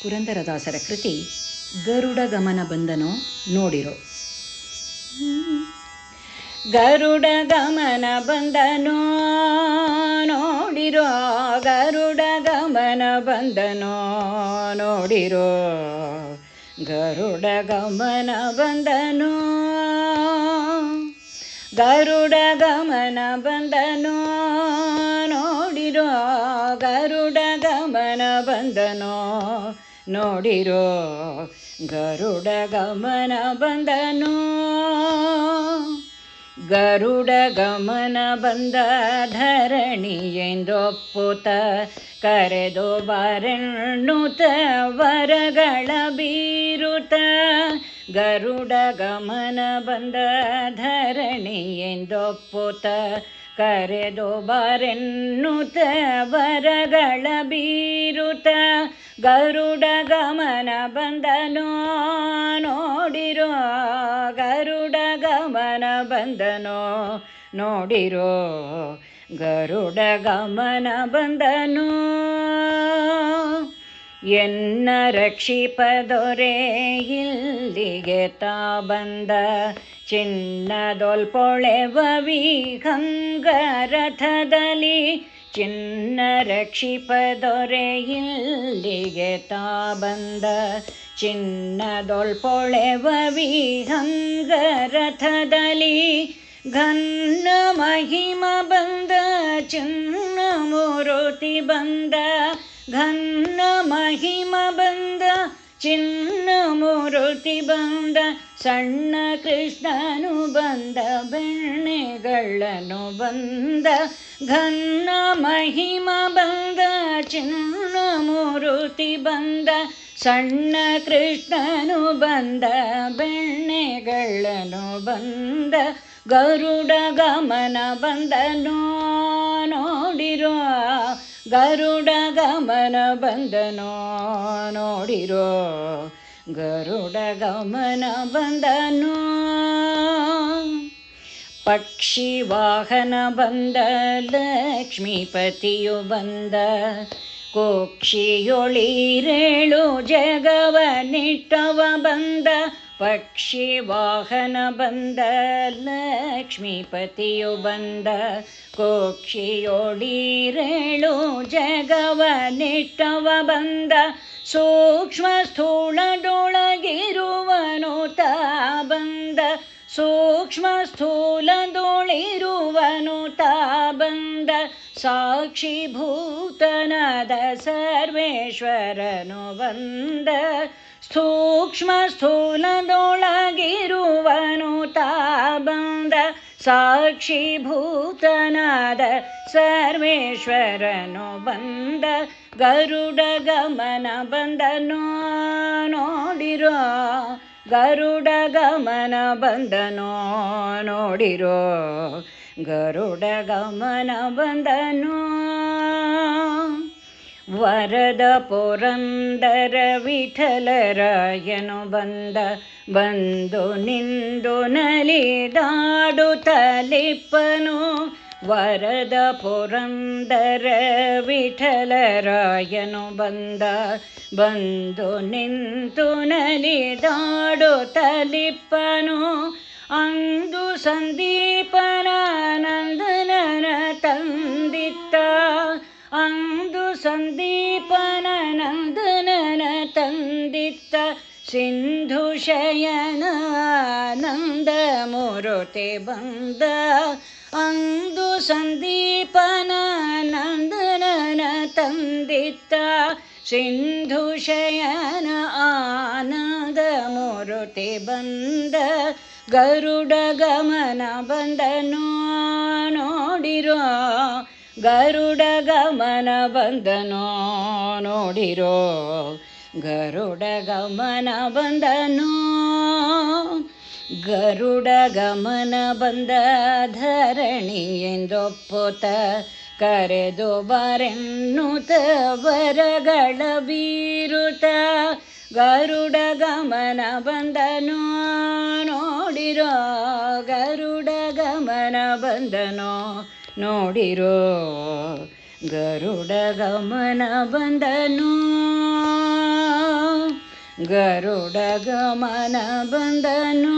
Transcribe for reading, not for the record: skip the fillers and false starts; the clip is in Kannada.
ಪುರಂದರದಾಸರ ಕೃತಿ ಗರುಡ ಗಮನ ಬಂದನೋ ನೋಡಿರೋ. ಗರುಡ ಗಮನ ಬಂದನೋ ನೋಡಿರೋ, ಗರುಡ ಗಮನ ಬಂದನೋ ನೋಡಿರೋ, ಗರುಡ ಗಮನ ಬಂದನೋ, ಗರುಡ ಗಮನ ಬಂದನೋ ನೋಡಿರೋ, ಗರುಡ ಗಮನ ಬಂದನೋ ನೋಡಿರೋ, ಗರುಡ ಗಮನ ಬಂದನೋ. ಗರುಡ ಗಮನ ಬಂದ ಧರಣಿ ಎಂದೊಪ್ಪುತ ಕರೆದು ಬರೆಣ್ಣುತ ವರಗಳ ಬೀರುತ. ಗರುಡ ಗಮನ ಬಂದ ಧರಣಿ ಎಂದೊಪ್ಪುತ ಕರೆದು ಬರೆಣ್ಣುತ ವರಗಳ ಬೀರುತ. ಗರುಡ ಗಮನ ಬಂದನೋ ನೋಡಿರೋ, ಗರುಡ ಗಮನ ಬಂದನೋ ನೋಡಿರೋ, ಗರುಡ ಗಮನ ಬಂದನೋ. ಎನ್ನ ರಕ್ಷಿಪದೊರೆ ಇಲ್ಲಿಗೆ ತಾ ಬಂದ, ಚಿನ್ನದೊಲ್ಪೊಳೆವ ವಿಹಂಗರಥದಲ್ಲಿ. ಚಿನ್ನ ರಕ್ಷಿಪದೊರೆ ಇಲ್ಲಿಗೆ ತಾ ಬಂದ, ಚಿನ್ನದೊಲ್ಪೊಳೆವ ವಿಹಂಗರಥದಲ್ಲಿ. ಘನ್ನ ಮಹಿಮ ಬಂದ ಚಿನ್ನ ಮೂರುತಿ ಬಂದ, ಘನ್ನ ಮಹಿಮ ಬಂದ ಚಿನ್ನ ಮೂರುತಿ ಬಂದ. ಸಣ್ಣ ಕೃಷ್ಣನು ಬಂದ ಬೆಣ್ಣೆಗಳನ್ನು ಬಂದ, ಘನ್ನ ಮಹಿಮ ಬಂದ ಚಿನ್ನ ಮೂರುತಿ ಬಂದ. ಸಣ್ಣ ಕೃಷ್ಣನು ಬಂದ ಬೆಣ್ಣೆಗಳನ್ನು ಬಂದ, ಗರುಡ ಗಮನ ಬಂದನೋ ನೋಡಿರೋ, ಗರುಡ ಗಮನ ಬಂದನೋ ನೋಡಿರೋ, ಗರುಡ ಗಮನ ಬಂದನೋ. ಪಕ್ಷಿ ವಾಹನ ಬಂದ ಲಕ್ಷ್ಮೀಪತಿಯು ಬಂದ, ಕೋಕ್ಷಿಯೊಳಿರೇಳು ಜಗವ ನಿಟ್ಟವ ಬಂದ. ಪಕ್ಷಿ ವಾಹನ ಬಂದ ಲಕ್ಷ್ಮೀಪತಿಯು ಬಂದ, ಕೋಕ್ಷಿಯೊಳಿರೇಳು ಜಗವ ನಿಟ್ಟವ ಬಂದ. ಸೂಕ್ಷ್ಮ ಸ್ಥೂಲದೊಳಗಿರುವನು ತಾ ಬಂದ, ಸೂಕ್ಷ್ಮ ಸ್ಥೂಲದೊಳಿರುವನು ತಾ ಬಂದ. ಸಾಕ್ಷಿಭೂತನಾದ ಸರ್ವೇಶ್ವರನು ಬಂದ, ಸೂಕ್ಷ್ಮ ಸ್ಥೂಲದೊಳಗಿರುವನು ತಾ ಬಂದ. ಸಾಕ್ಷಿಭೂತನಾದ ಸರ್ವೇಶ್ವರನು ಬಂದ, ಗರುಡ ಗಮನ ಬಂದನೋ ನೋಡಿರೋ, ಗರುಡ ಗಮನ ಬಂದನೋ ನೋಡಿರೋ, ಗರುಡ ಗಮನ ಬಂದನೋ. ವರದ ಪುರಂದರ ವಿಠಲರಾಯನು ಬಂದ, ಬಂದು ನಿಂದು ನಲಿದಾಡುತ್ತಲಿಪ್ಪನು. ವರದ ಪುರಂದರ ವಿಠಲರಾಯನು ಬಂದ, ಬಂದು ನಿಂತು ನಲಿದಾಡುತ್ತಲಿಪ್ಪನು. ಅಂದು ಸಂದೀಪನ ನಂದನನ ತಂದಿತ್ತ, ಅಂದು ಸಂದೀಪನ ನಂದನನ ತಂದಿತ್ತ. ಸಿಂಧು ಶಯನ ನಂದ ಮೂರುತಿ ಬಂದ, ಅಂದು ಸಂದೀಪನ ನಂದನನ ತಂದಿತ್ತ. ಸಿಂಧು ಶಯನ ಆನಂದ ಮೂರುತಿ ಬಂದ, ಗರುಡ ಗಮನ ಬಂದನೋ ನೋಡಿರೋ, ಗರುಡ ಗಮನ ಬಂದನೋ ನೋಡಿರೋ, ಗರುಡ ಗಮನ ಬಂದನೋ. ಗರುಡ ಗಮನ ಬಂದ ಧರಣಿ ಎಂದೊಪ್ಪುತ ಕರೆದು ಬರೆಣ್ಣುತ ವರಗಳ ಬೀರುತ. ಗರುಡ ಗಮನ ಬಂದನೋ ನೋಡಿರೋ, ಗರುಡ ಗಮನ ಬಂದನೋ ನೋಡಿರೋ, ಗರುಡ ಗಮನ ಬಂದನು. ಗರುಡ ಗಮನ ಬಂದನು